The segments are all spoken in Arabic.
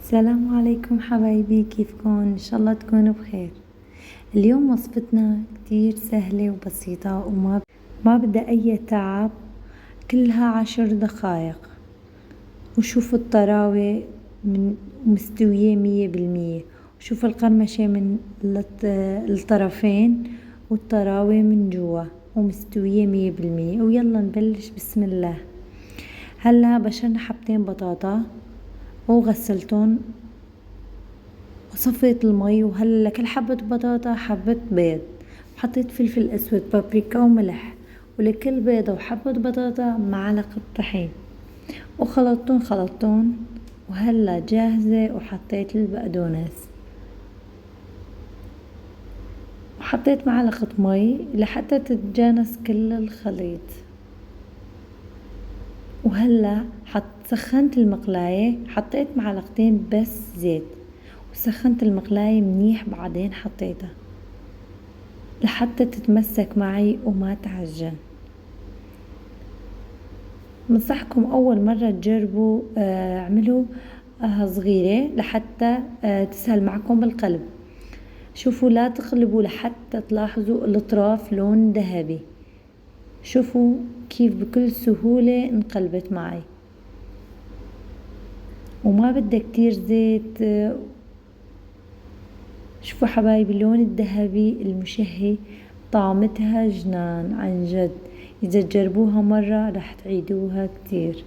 السلام عليكم حبايبي، كيفكن؟ ان شاء الله تكونوا بخير. اليوم وصفتنا كتير سهلة وبسيطة وما بدها اي تعب، كلها 10 دقايق. وشوفوا الطراوة مستوية 100%. وشوفوا القرمشة من الطرفين والطراوة من جوا ومستوية 100%. ويلا نبلش بسم الله. هلا بشرنا حبتين بطاطا وغسلتهم وصفيت المي، وهلا لكل حبة بطاطا حبة بيض، وحطيت فلفل اسود بابريكا وملح، ولكل بيضة وحبة بطاطا معلقة طحين، وخلطتهم وهلا جاهزة. وحطيت البقدونس وحطيت معلقة مي لحتى تتجانس كل الخليط. وهلا سخنت المقلاية، حطيت معلقتين بس زيت وسخنت المقلاية منيح، بعدين حطيتها لحتى تتمسك معي وما تعجن. بنصحكم اول مرة تجربوا اعملوا صغيرة لحتى تسهل معكم بالقلب. شوفوا لا تقلبوا لحتى تلاحظوا الاطراف لون ذهبي. شوفوا كيف بكل سهولة انقلبت معي وما بدها كتير زيت. شوفوا حبايبي اللون الذهبي المشهي، طعمتها جنان عن جد. إذا تجربوها مرة رح تعيدوها كتير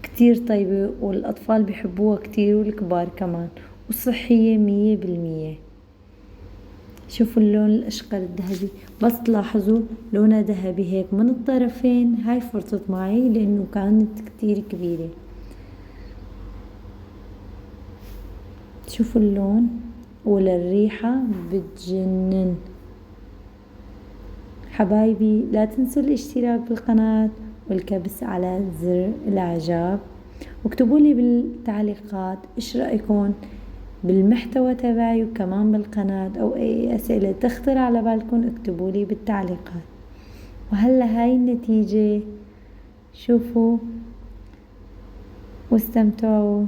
كتير طيبة، والأطفال بيحبوها كتير والكبار كمان، وصحية 100%. شوفوا اللون الأشقر الذهبي، بس تلاحظوا لونها ذهبي هيك من الطرفين. هاي فرطت معي لأنه كانت كتير كبيرة. شوفوا اللون وللريحة بتجنن. حبايبي لا تنسوا الاشتراك بالقناة والكبس على زر الاعجاب، واكتبوا لي بالتعليقات ايش رأيكم بالمحتوى تبعي وكمان بالقناة، او اي اسئلة تخطر على بالكم اكتبوا لي بالتعليقات. وهلا هاي النتيجة، شوفوا واستمتعوا.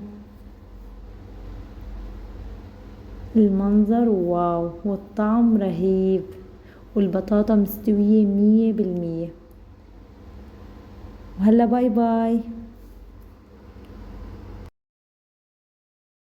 المنظر واو والطعم رهيب، والبطاطا مستوية 100%. وهلا باي باي.